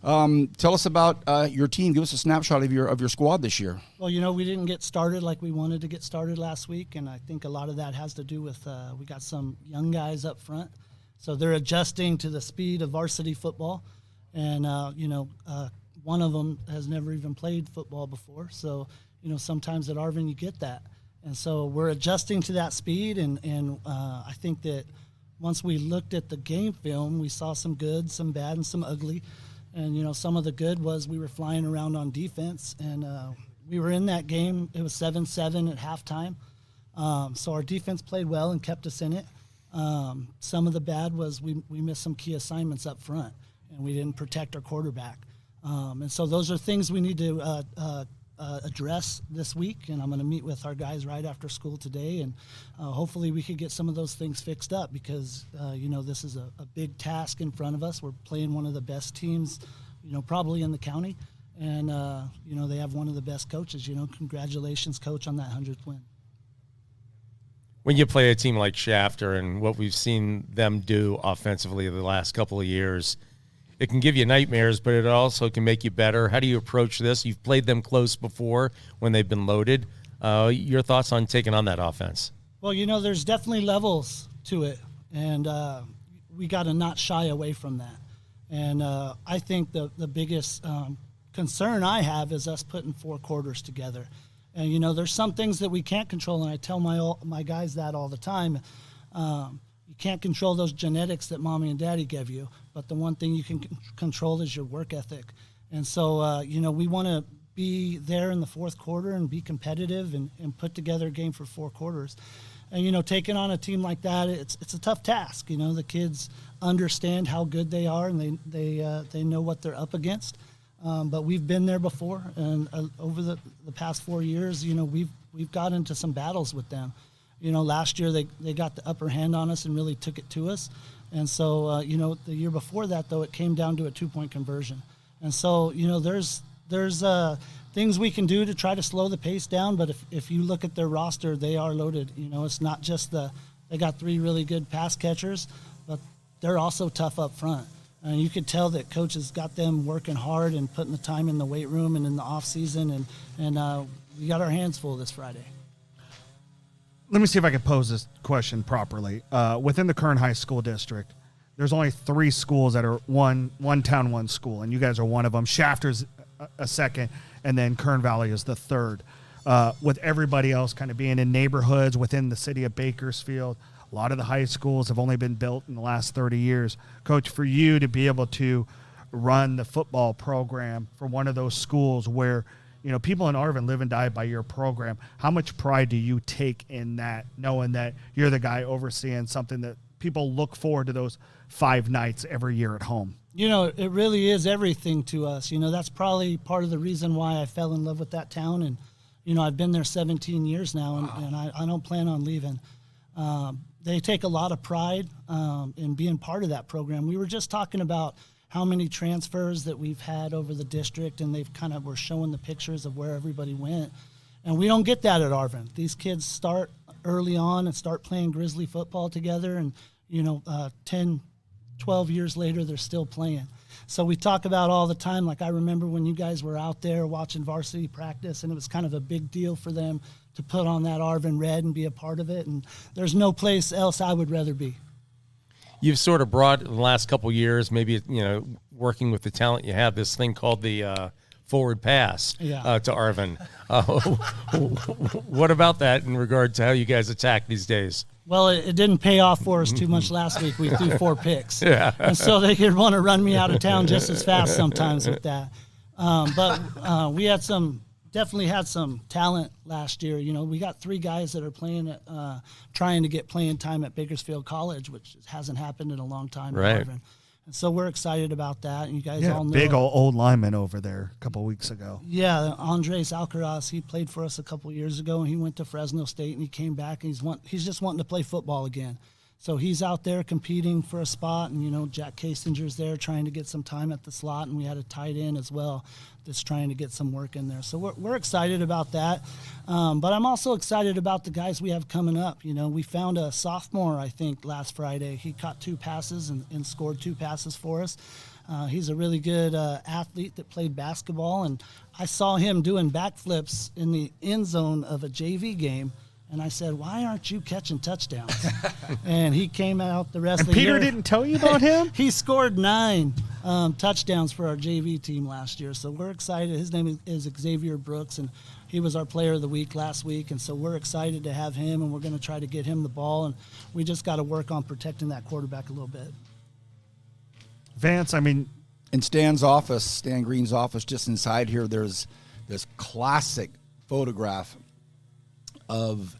Tell us about your team. Give us a snapshot of your squad this year. Well, you know, we didn't get started like we wanted to get started last week, and I think a lot of that has to do with we got some young guys up front, so they're adjusting to the speed of varsity football, and one of them has never even played football before, so sometimes at Arvin you get that, and so we're adjusting to that speed, and I think that once we looked at the game film, we saw some good, some bad, and some ugly. And, some of the good was we were flying around on defense, and we were in that game. It was 7-7 at halftime. So our defense played well and kept us in it. Some of the bad was we missed some key assignments up front, and we didn't protect our quarterback. And so those are things we need to address this week, and I'm going to meet with our guys right after school today, and hopefully we could get some of those things fixed up because, this is a big task in front of us. We're playing one of the best teams, probably in the county, and, they have one of the best coaches. Congratulations, Coach, on that 100th win. When you play a team like Shafter and what we've seen them do offensively the last couple of years, it can give you nightmares, but it also can make you better. How do you approach this? You've played them close before when they've been loaded. Your thoughts on taking on that offense? Well, there's definitely levels to it, and we got to not shy away from that. And I think the biggest concern I have is us putting 4 quarters together. And, there's some things that we can't control, and I tell my guys that all the time. You can't control those genetics that mommy and daddy give you, but the one thing you can control is your work ethic. And so, we want to be there in the fourth quarter and be competitive and put together a game for 4 quarters. And, taking on a team like that, it's a tough task. The kids understand how good they are, and they know what they're up against. But we've been there before, and over the past 4 years, we've got into some battles with them. Last year they got the upper hand on us and really took it to us. And so, the year before that, though, it came down to a 2-point conversion. And so, there's things we can do to try to slow the pace down. But if you look at their roster, they are loaded. It's not just they got 3 really good pass catchers, but they're also tough up front. And you could tell that Coach has got them working hard and putting the time in the weight room and in the off season. And we got our hands full this Friday. Let me see if I can pose this question properly. Within the Kern High School District, there's only 3 schools that are one town, one school, and you guys are one of them. Shafter's a second, and then Kern Valley is the third. With everybody else kind of being in neighborhoods within the city of Bakersfield. A lot of the high schools have only been built in the last 30 years. Coach, for you to be able to run the football program for one of those schools where, people in Arvin live and die by your program, how much pride do you take in that, knowing that you're the guy overseeing something that people look forward to those 5 nights every year at home? It really is everything to us. That's probably part of the reason why I fell in love with that town. And, I've been there 17 years now, and I don't plan on leaving. They take a lot of pride in being part of that program. We were just talking about how many transfers that we've had over the district, and they've were showing the pictures of where everybody went. And we don't get that at Arvin. These kids start early on and start playing Grizzly football together, and 10, 12 years later, they're still playing. So we talk about all the time, like I remember when you guys were out there watching varsity practice, and it was kind of a big deal for them to put on that Arvin red and be a part of it. And there's no place else I would rather be. You've sort of brought in the last couple of years, maybe, working with the talent you have, this thing called the forward pass to Arvin. What about that in regard to how you guys attack these days? Well, it didn't pay off for us too much last week. We threw 4 picks. Yeah. And so they could want to run me out of town just as fast sometimes with that. But we definitely had some talent last year. We got 3 guys that are playing trying to get playing time at Bakersfield College, which hasn't happened in a long time. Right. In Arvin. And so we're excited about that. And you guys all know. Big old lineman over there a couple of weeks ago. Yeah, Andres Alcaraz, he played for us a couple of years ago, and he went to Fresno State, and he came back, and he's just wanting to play football again. So he's out there competing for a spot, and, Jack Kastinger's there trying to get some time at the slot, and we had a tight end as well that's trying to get some work in there. So we're excited about that. But I'm also excited about the guys we have coming up. We found a sophomore, I think, last Friday. He caught 2 passes and scored 2 passes for us. He's a really good athlete that played basketball, and I saw him doing backflips in the end zone of a JV game. And I said, why aren't you catching touchdowns? And he came out the rest of the year. Peter didn't tell you about him? He scored 9 touchdowns for our JV team last year. So we're excited. His name is Xavier Brooks, and he was our player of the week last week. And so we're excited to have him, and we're going to try to get him the ball. And we just got to work on protecting that quarterback a little bit. Vance, in Stan Green's office, just inside here, there's this classic photograph of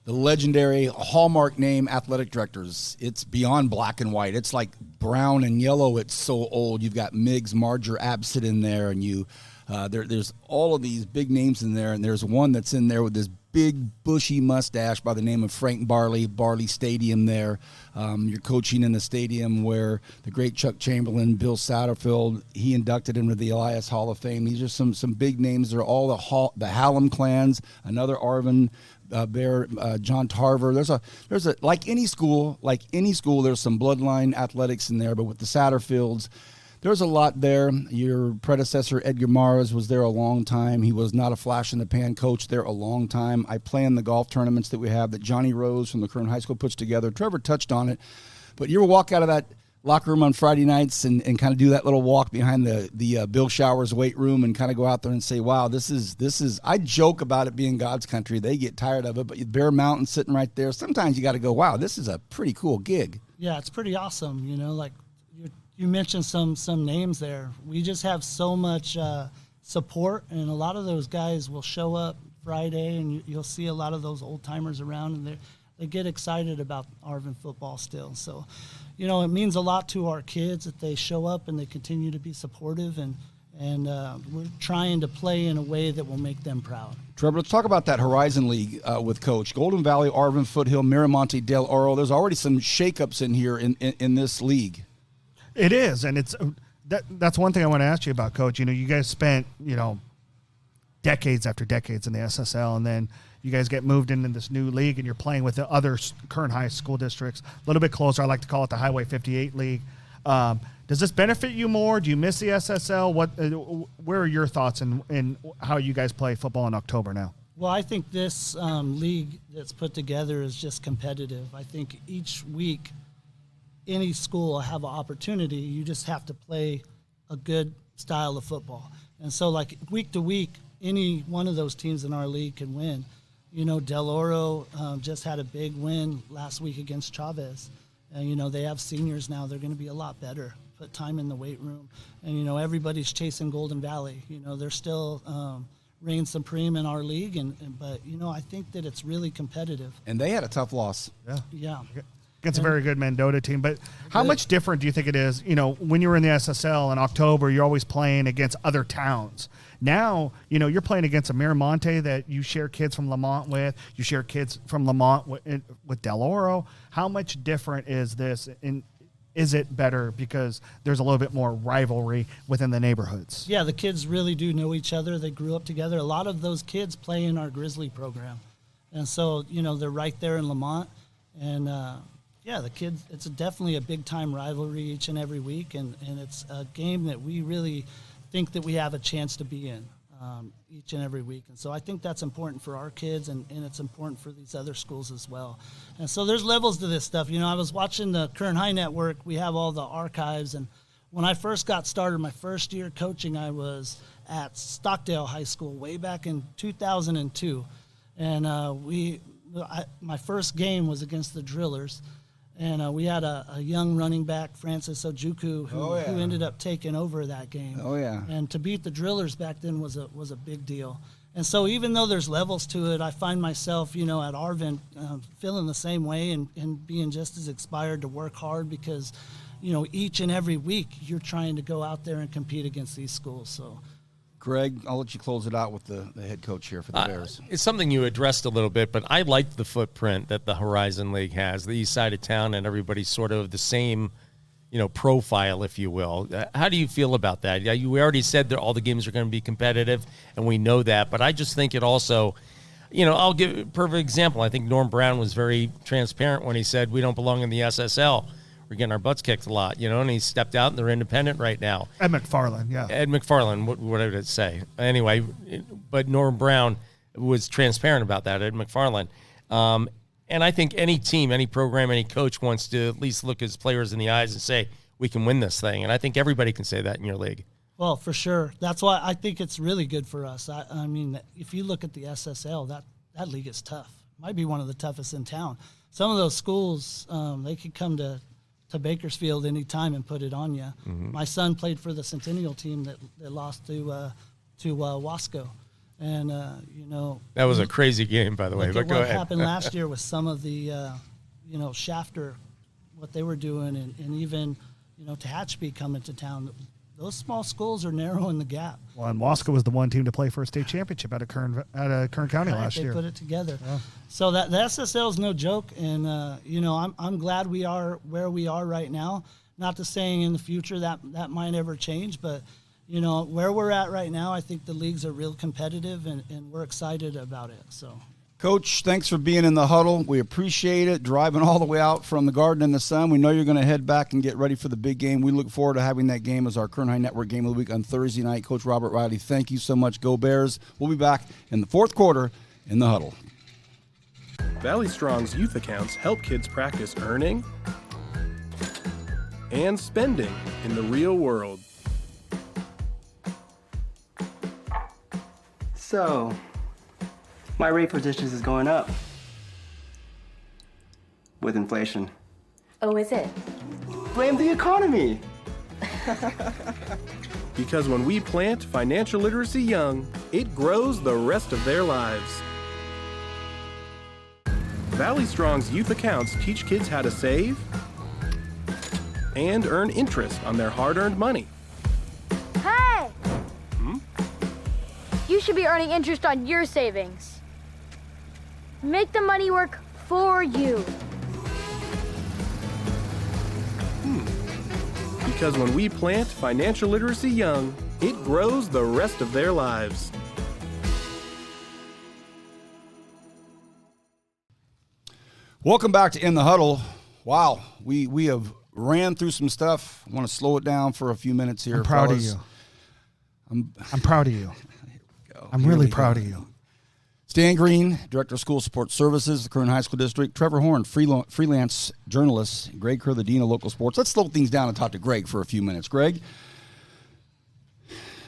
the legendary Hallmark name athletic directors. It's beyond black and white. It's like brown and yellow. It's so old. You've got Miggs, Marger, Absett in there, and there's all of these big names in there, and there's one that's in there with this big bushy mustache by the name of Frank Barley Stadium there. You're coaching in the stadium where the great Chuck Chamberlain, Bill Satterfield, he inducted into the Elias Hall of Fame. These are some big names. They're all the Hallam clans, another Arvin Bear, John Tarver. There's a like any school, there's some bloodline athletics in there, but with the Satterfields, there's a lot there. Your predecessor, Edgar Maras, was there a long time. He was not a flash-in-the-pan coach there a long time. I play in the golf tournaments that we have that Johnny Rose from the Kern High School puts together. Trevor touched on it. But you ever walk out of that locker room on Friday nights and kind of do that little walk behind the Bill Showers weight room and kind of go out there and say, wow, this is I joke about it being God's country. They get tired of it, but Bear Mountain sitting right there. Sometimes you got to go, wow, this is a pretty cool gig. Yeah, it's pretty awesome, like you mentioned some names there. We just have so much support, and a lot of those guys will show up Friday, and you'll see a lot of those old timers around, and they get excited about Arvin football still. So, it means a lot to our kids that they show up and they continue to be supportive, and we're trying to play in a way that will make them proud. Trevor, let's talk about that Horizon League with Coach. Golden Valley, Arvin, Foothill, Miramonte, Del Oro. There's already some shakeups in here in this league. It is, and it's that's one thing I want to ask you about, Coach. You guys spent decades after decades in the SSL, and then you guys get moved into this new league, and you're playing with the other Kern High School districts a little bit closer. I like to call it the Highway 58 League. Does this benefit you more? Do you miss the SSL? Where are your thoughts in how you guys play football in October now? Well, I think this league that's put together is just competitive. I think each week any school will have an opportunity. You just have to play a good style of football. And so, like, week to week, any one of those teams in our league can win. You know, Del Oro just had a big win last week against Chavez. And, you know, they have seniors now. They're going to be a lot better. Put time in the weight room. And, you know, everybody's chasing Golden Valley. You know, they're still reign supreme in our league. But, you know, I think that it's really competitive. And they had a tough loss. Yeah. Against a very good Mendota team. But how much different do you think it is? You know, when you were in the SSL in October, you're always playing against other towns. Now, you know, you're playing against a Miramonte that you share kids from Lamont with. You share kids from Lamont with Del Oro. How much different is this? And is it better because there's a little bit more rivalry within the neighborhoods? Yeah, the kids really do know each other. They grew up together. A lot of those kids play in our Grizzly program. And so, you know, they're right there in Lamont. And, yeah, the kids, it's definitely a big-time rivalry each and every week, and it's a game that we really think that we have a chance to be in each and every week. And so I think that's important for our kids, and it's important for these other schools as well. And so there's levels to this stuff. You know, I was watching the Kern High Network. We have all the archives, and when I first got started, my first year coaching, I was at Stockdale High School way back in 2002. And my first game was against the Drillers. And we had a young running back, Francis Ojuku, who ended up taking over that game. Oh, yeah. And to beat the Drillers back then was a big deal. And so even though there's levels to it, I find myself, you know, at Arvin feeling the same way and being just as inspired to work hard because, you know, each and every week you're trying to go out there and compete against these schools. So, Greg, I'll let you close it out with the head coach here for the Bears. It's something you addressed a little bit, but I like the footprint that the Horizon League has, the east side of town, and everybody's sort of the same, you know, profile, if you will. How do you feel about that? Yeah, we already said that all the games are going to be competitive, and we know that, but I just think it also, you know, I'll give a perfect example. I think Norm Brown was very transparent when he said we don't belong in the SSL. We're getting our butts kicked a lot, you know, and he stepped out and they're independent right now. Ed McFarland, yeah. Ed McFarland, what did it say? Anyway, but Norm Brown was transparent about that, Ed McFarland. And I think any team, any program, any coach wants to at least look his players in the eyes and say, we can win this thing. And I think everybody can say that in your league. well, for sure. That's why I think it's really good for us. I mean, if you look at the SSL, that league is tough. Might be one of the toughest in town. Some of those schools, they could come to Bakersfield anytime and put it on you. Mm-hmm. My son played for the Centennial team that lost to Wasco. And, you know. That was a crazy game, by the way, but go ahead. What happened last year with some of the, you know, Shafter, what they were doing, and even, you know, Tehachapi coming to town. Those small schools are narrowing the gap. Well, and Wasco was the one team to play for a state championship out of Kern County last year. They put it together. Yeah. So the SSL is no joke, and you know, I'm glad we are where we are right now. Not to saying in the future that might ever change, but you know, where we're at right now, I think the leagues are real competitive, and we're excited about it. So. Coach, thanks for being in the huddle. We appreciate it. Driving all the way out from the Garden in the sun. We know you're going to head back and get ready for the big game. We look forward to having that game as our Kern High Network game of the week on Thursday night. Coach Robert Riley, thank you so much. Go Bears. We'll be back in the fourth quarter in the huddle. Valley Strong's youth accounts help kids practice earning and spending in the real world. So, my rate for dishes is going up with inflation. Oh, is it? Blame the economy. Because when we plant financial literacy young, it grows the rest of their lives. Valley Strong's youth accounts teach kids how to save and earn interest on their hard-earned money. Hey! You should be earning interest on your savings. Make the money work for you. Because when we plant financial literacy young, it grows the rest of their lives. Welcome back to In the Huddle. Wow, we have ran through some stuff. I want to slow it down for a few minutes here. I'm proud of you. I'm proud of you. I'm really proud of you. Stan Green, Director of School Support Services, the Kern High School District. Trevor Horn, freelance journalist. Greg Kerr, the Dean of Local Sports. Let's slow things down and talk to Greg for a few minutes. Greg,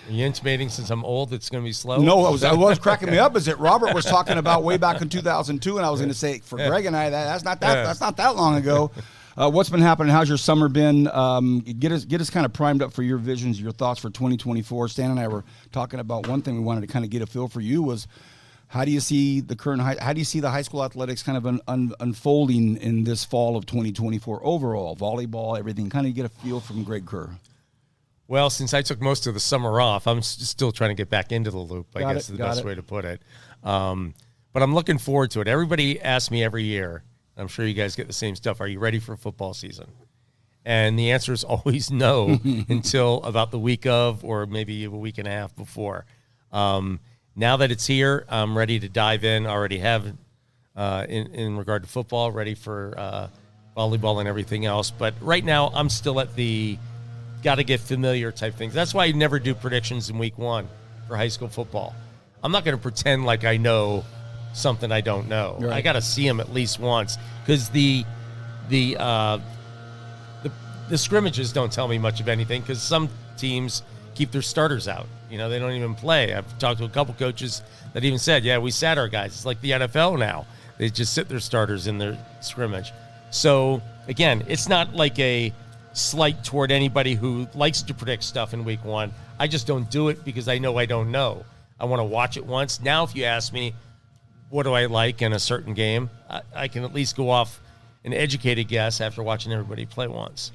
Are you intimating since I'm old it's going to be slow? No, what was cracking me up is that Robert was talking about way back in 2002, and I was going to say for Greg and I that's not that long ago. What's been happening? How's your summer been? Get us kind of primed up for your visions, your thoughts for 2024. Stan and I were talking about one thing we wanted to kind of get a feel for you was how do you see the high school athletics kind of unfolding in this fall of 2024 overall, volleyball, everything? Kind of get a feel from Greg Kerr. Well, since I took most of the summer off, I'm still trying to get back into the loop, I guess is the best way to put it. But I'm looking forward to it. Everybody asks me every year, I'm sure you guys get the same stuff, are you ready for football season? And the answer is always no until about the week of or maybe a week and a half before. Now that it's here, I'm ready to dive in. I already have in regard to football, ready for volleyball and everything else. But right now, I'm still at the got to get familiar type things. That's why I never do predictions in week one for high school football. I'm not going to pretend like I know something I don't know. Right. I got to see them at least once because the scrimmages don't tell me much of anything because some teams keep their starters out. You know, they don't even play. I've talked to a couple coaches that even said, yeah, we sat our guys. It's like the NFL now. They just sit their starters in their scrimmage. So, again, it's not like a slight toward anybody who likes to predict stuff in week one. I just don't do it because I know I don't know. I want to watch it once. Now, if you ask me, what do I like in a certain game, I can at least go off an educated guess after watching everybody play once.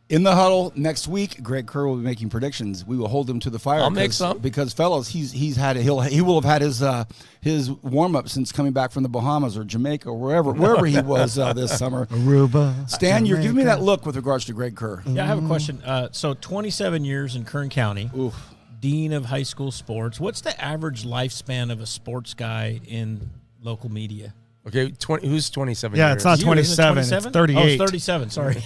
In the huddle next week, Greg Kerr will be making predictions. We will hold him to the fire. I'll make some because, fellas, he will have had his warm up since coming back from the Bahamas or Jamaica or wherever he was this summer. Aruba. Stan, you're giving me that look with regards to Greg Kerr. Yeah, I have a question. So 27 years in Kern County, Dean of High School Sports. What's the average lifespan of a sports guy in local media? Okay, who's 27 Yeah, years? it's not 27, it's 38. Oh, it's 37, sorry.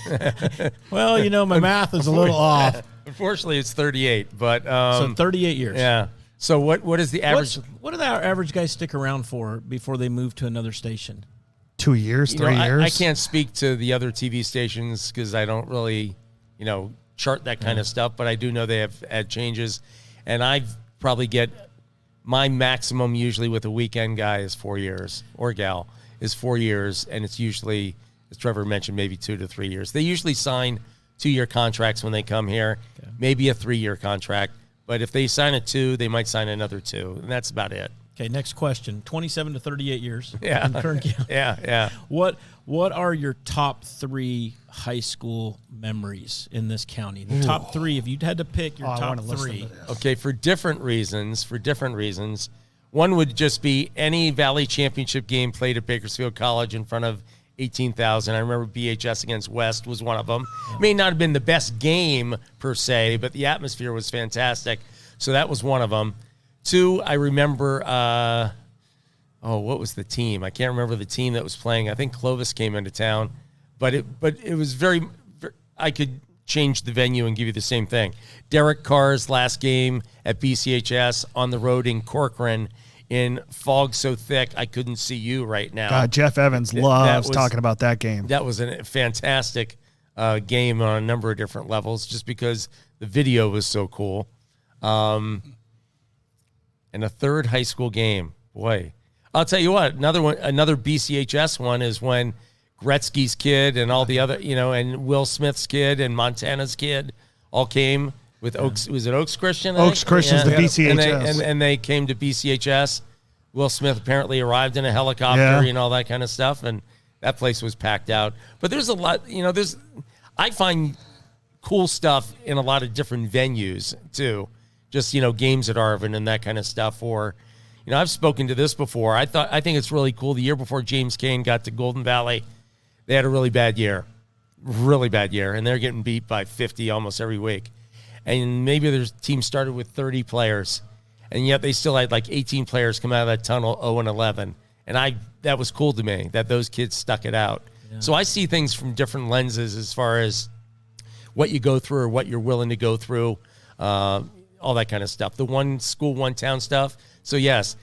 Well, my math is a little off. Unfortunately, it's 38, but... so 38 years. Yeah. So what is the average... What do the average guys stick around for before they move to another station? 2 years, 3 years? I can't speak to the other TV stations because I don't really, chart that kind of stuff, but I do know they have had changes, and I probably get... My maximum usually with a weekend guy is 4 years, or gal, is 4 years, and it's usually, as Trevor mentioned, maybe 2 to 3 years. They usually sign 2-year contracts when they come here, maybe a 3-year contract, but if they sign a 2, they might sign another 2, and that's about it. Okay, next question. 27 to 38 years. Yeah. In Kern County. Yeah. What are your top 3 high school memories in this county? The top 3, if you had to pick your top 3. Okay, for different reasons. One would just be any Valley Championship game played at Bakersfield College in front of 18,000. I remember BHS against West was one of them. Yeah. May not have been the best game per se, but the atmosphere was fantastic. So that was one of them. 2, I remember, what was the team? I can't remember the team that was playing. I think Clovis came into town, but it was very, I could change the venue and give you the same thing. Derek Carr's last game at BCHS on the road in Corcoran in fog so thick I couldn't see you right now. God, Jeff Evans loves talking about that game. That was a fantastic game on a number of different levels just because the video was so cool. And a third high school game. Boy, I'll tell you what, another BCHS one is when Gretzky's kid and all the other, and Will Smith's kid and Montana's kid all came with Oaks. Was it Oaks Christian? Oaks Christian's the BCHS. And they came to BCHS. Will Smith apparently arrived in a helicopter and all that kind of stuff. And that place was packed out. But there's a lot, I find cool stuff in a lot of different venues too. Just, games at Arvin and that kind of stuff. Or, I've spoken to this before. I think it's really cool. The year before James Kane got to Golden Valley, they had a really bad year. And they're getting beat by 50 almost every week. And maybe their team started with 30 players, and yet they still had like 18 players come out of that tunnel 0-11. And that was cool to me that those kids stuck it out. Yeah. So I see things from different lenses as far as what you go through or what you're willing to go through. All that kind of stuff. The one school, one town stuff. So, yes,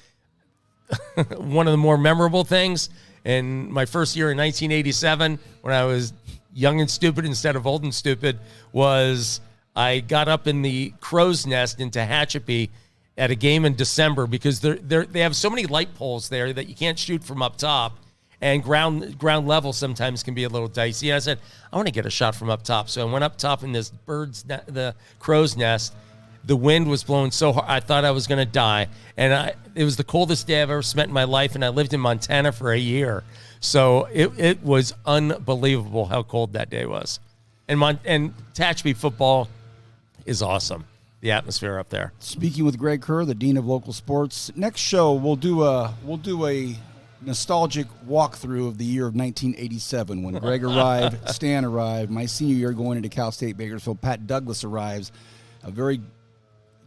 one of the more memorable things in my first year in 1987 when I was young and stupid instead of old and stupid was I got up in the crow's nest in Tehachapi at a game in December because they have so many light poles there that you can't shoot from up top, and ground level sometimes can be a little dicey. And I said, I want to get a shot from up top. So I went up top in this the crow's nest. The wind was blowing so hard, I thought I was going to die. And it was the coldest day I've ever spent in my life, and I lived in Montana for a year. So it was unbelievable how cold that day was. And Tehachapi football is awesome. The atmosphere up there. Speaking with Greg Kerr, the Dean of Local Sports. Next show, we'll do a nostalgic walkthrough of the year of 1987 when Greg arrived, Stan arrived, my senior year going into Cal State Bakersfield, Pat Douglas arrives.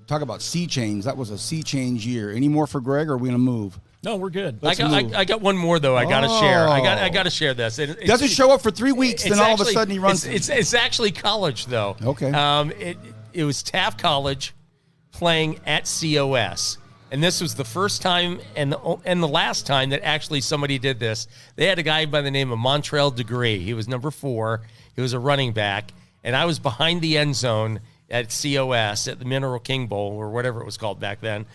Talk about sea change. That was a sea change year. Any more for Greg, or are we going to move? No, we're good. I got one more though. I got to share. I got to share this. It doesn't show up for 3 weeks, then all of a sudden he runs. It's actually college though. Okay. It was Taft College playing at COS. And this was the first time and the last time that actually somebody did this. They had a guy by the name of Montrell Degree. He was number 4. He was a running back. And I was behind the end zone at COS at the Mineral King Bowl or whatever it was called back then.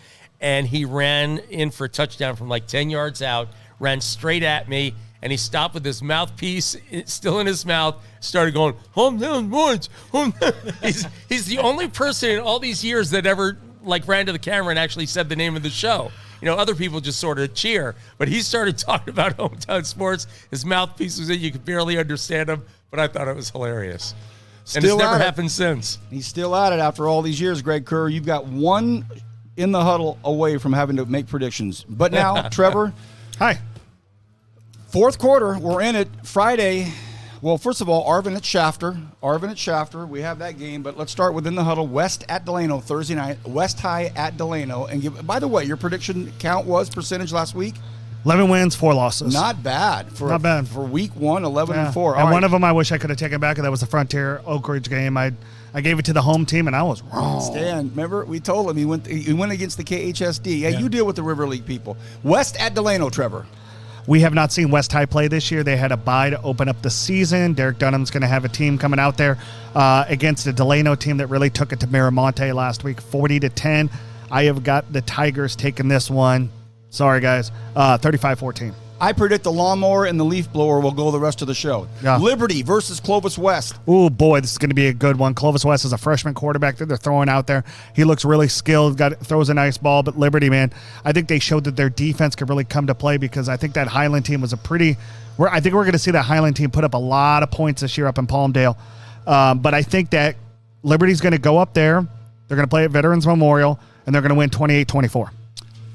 And he ran in for a touchdown from like 10 yards out, ran straight at me, and he stopped with his mouthpiece still in his mouth, started going, home down boys. He's the only person in all these years that ever ran to the camera and actually said the name of the show. Other people just sort of cheer, but he started talking about hometown sports. His mouthpiece was in, you could barely understand him, but I thought it was hilarious. And it's never happened since. He's still at it after all these years, Greg Kerr. You've got one in the huddle away from having to make predictions. But now, Trevor. Hi. Fourth quarter, we're in it. Friday. Well, first of all, Arvin at Shafter. We have that game, but let's start within the huddle. West at Delano Thursday night. West High at Delano. And by the way, your prediction percentage last week? 11 wins, 4 losses. Not bad. Not bad. For week 1, 11-4. And one of them I wish I could have taken back, and that was the Frontier Oak Ridge game. I gave it to the home team, and I was wrong. Stan, remember? We told him he went against the KHSD. Yeah, you deal with the River League people. West at Delano, Trevor. We have not seen West High play this year. They had a bye to open up the season. Derek Dunham's going to have a team coming out there against a Delano team that really took it to Miramonte last week, 40-10. I have got the Tigers taking this one. Sorry, guys. 35-14. I predict the lawnmower and the leaf blower will go the rest of the show. Yeah. Liberty versus Clovis West. Oh, boy, this is going to be a good one. Clovis West is a freshman quarterback that they're throwing out there. He looks really skilled, throws a nice ball. But Liberty, man, I think they showed that their defense could really come to play because I think that Highland team was I think we're going to see that Highland team put up a lot of points this year up in Palmdale. But I think that Liberty's going to go up there. They're going to play at Veterans Memorial, and they're going to win 28-24.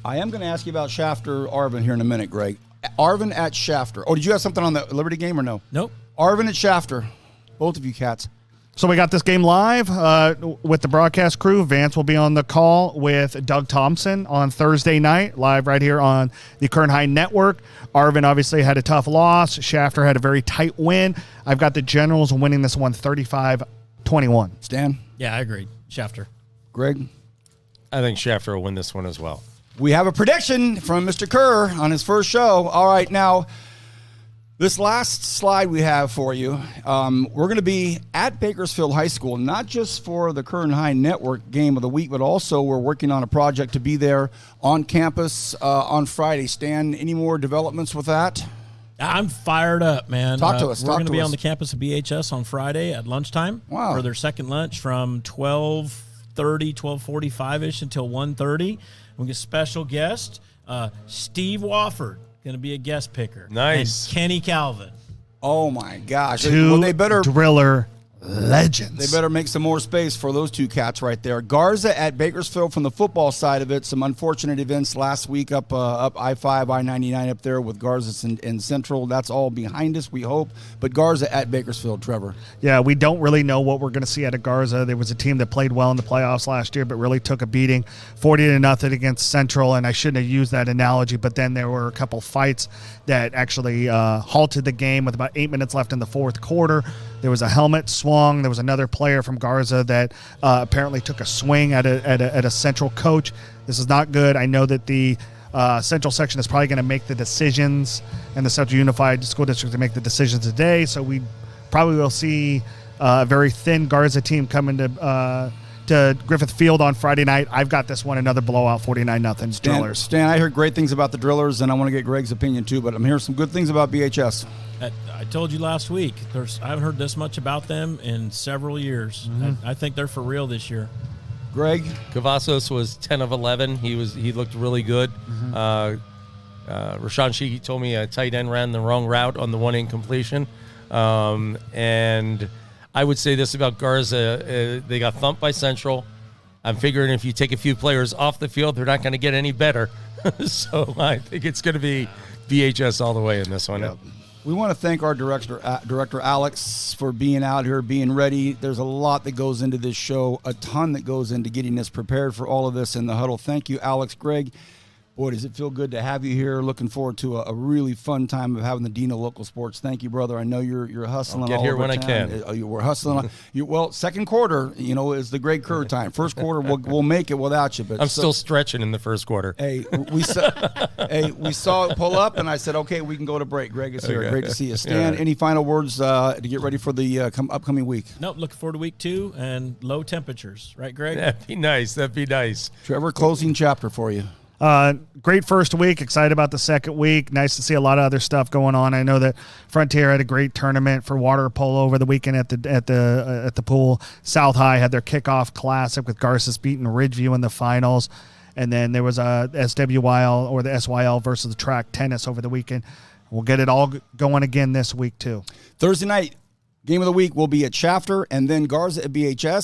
I am going to ask you about Shafter Arvin here in a minute, Greg. Arvin at Shafter. Oh, did you have something on the Liberty game or no? Nope. Arvin at Shafter. Both of you cats. So we got this game live with the broadcast crew. Vance will be on the call with Doug Thompson on Thursday night, live right here on the Kern High Network. Arvin obviously had a tough loss. Shafter had a very tight win. I've got the Generals winning this one 35-21. Stan? Yeah, I agree. Shafter. Greg? I think Shafter will win this one as well. We have a prediction from Mr. Kerr on his first show. All right, now, this last slide we have for you, we're going to be at Bakersfield High School, not just for the Kern High Network game of the week, but also we're working on a project to be there on campus on Friday. Stan, any more developments with that? I'm fired up, man. Talk to us. We're going to be on the campus of BHS on Friday at lunchtime for their second lunch from 12:30, 12:45-ish until 1:30. We get a special guest, Steve Wofford, going to be a guest picker. Nice. And Kenny Calvin. Oh, my gosh. They better driller legends. They better make some more space for those two cats right there. Garza at Bakersfield from the football side of it. Some unfortunate events last week up I-5, I-99 up there with Garza and Central. That's all behind us, we hope. But Garza at Bakersfield, Trevor. Yeah, we don't really know what we're going to see out of Garza. There was a team that played well in the playoffs last year, but really took a beating, 40-0 against Central. And I shouldn't have used that analogy, but then there were a couple fights that actually halted the game with about 8 minutes left in the fourth quarter. There was a helmet swung. There was another player from Garza that apparently took a swing at a Central coach. This is not good. I know that the Central section is probably going to make the decisions, and the Central Unified School District to make the decisions today. So we probably will see a very thin Garza team coming to Griffith Field on Friday night. I've got this one another blowout, 49-0 Drillers. Stan, I heard great things about the Drillers, and I want to get Greg's opinion too. But I'm hearing some good things about BHS. I told you last week. I haven't heard this much about them in several years. I think they're for real this year. Greg, Cavazos was 10 of 11. He looked really good. Rashawn Sheehy told me a tight end ran the wrong route on the one incompletion. And I would say this about Garza. They got thumped by Central. I'm figuring if you take a few players off the field, they're not going to get any better. So I think it's going to be BHS all the way in this one. Yep. We want to thank our director Alex for being out here, being ready. There's a lot that goes into this show, a ton that goes into getting us prepared for all of this in the huddle. Thank you, Alex. Greg, boy, does it feel good to have you here. Looking forward to a really fun time of having the Dean of Local Sports. Thank you, brother. I know you're hustling. I'll get all here over when I town. can. You were hustling. Well, second quarter, is the Greg Kerr time. First quarter, we'll make it without you. But I'm still stretching in the first quarter. Hey, we saw it pull up, and I said, okay, we can go to break. Greg is here. Okay. Great to see you. Stan, any final words to get ready for the upcoming week? Nope, looking forward to week 2 and low temperatures. Right, Greg? That'd be nice. Trevor, closing chapter for you. Great first week. Excited about the second week. Nice to see a lot of other stuff going on. I know that Frontier had a great tournament for water polo over the weekend at the pool. South High had their kickoff classic with Garces beating Ridgeview in the finals, and then there was a SWYL or the SYL versus the track tennis over the weekend. We'll get it all going again this week too. Thursday night, game of the week will be at Shafter and then Garza at BHS.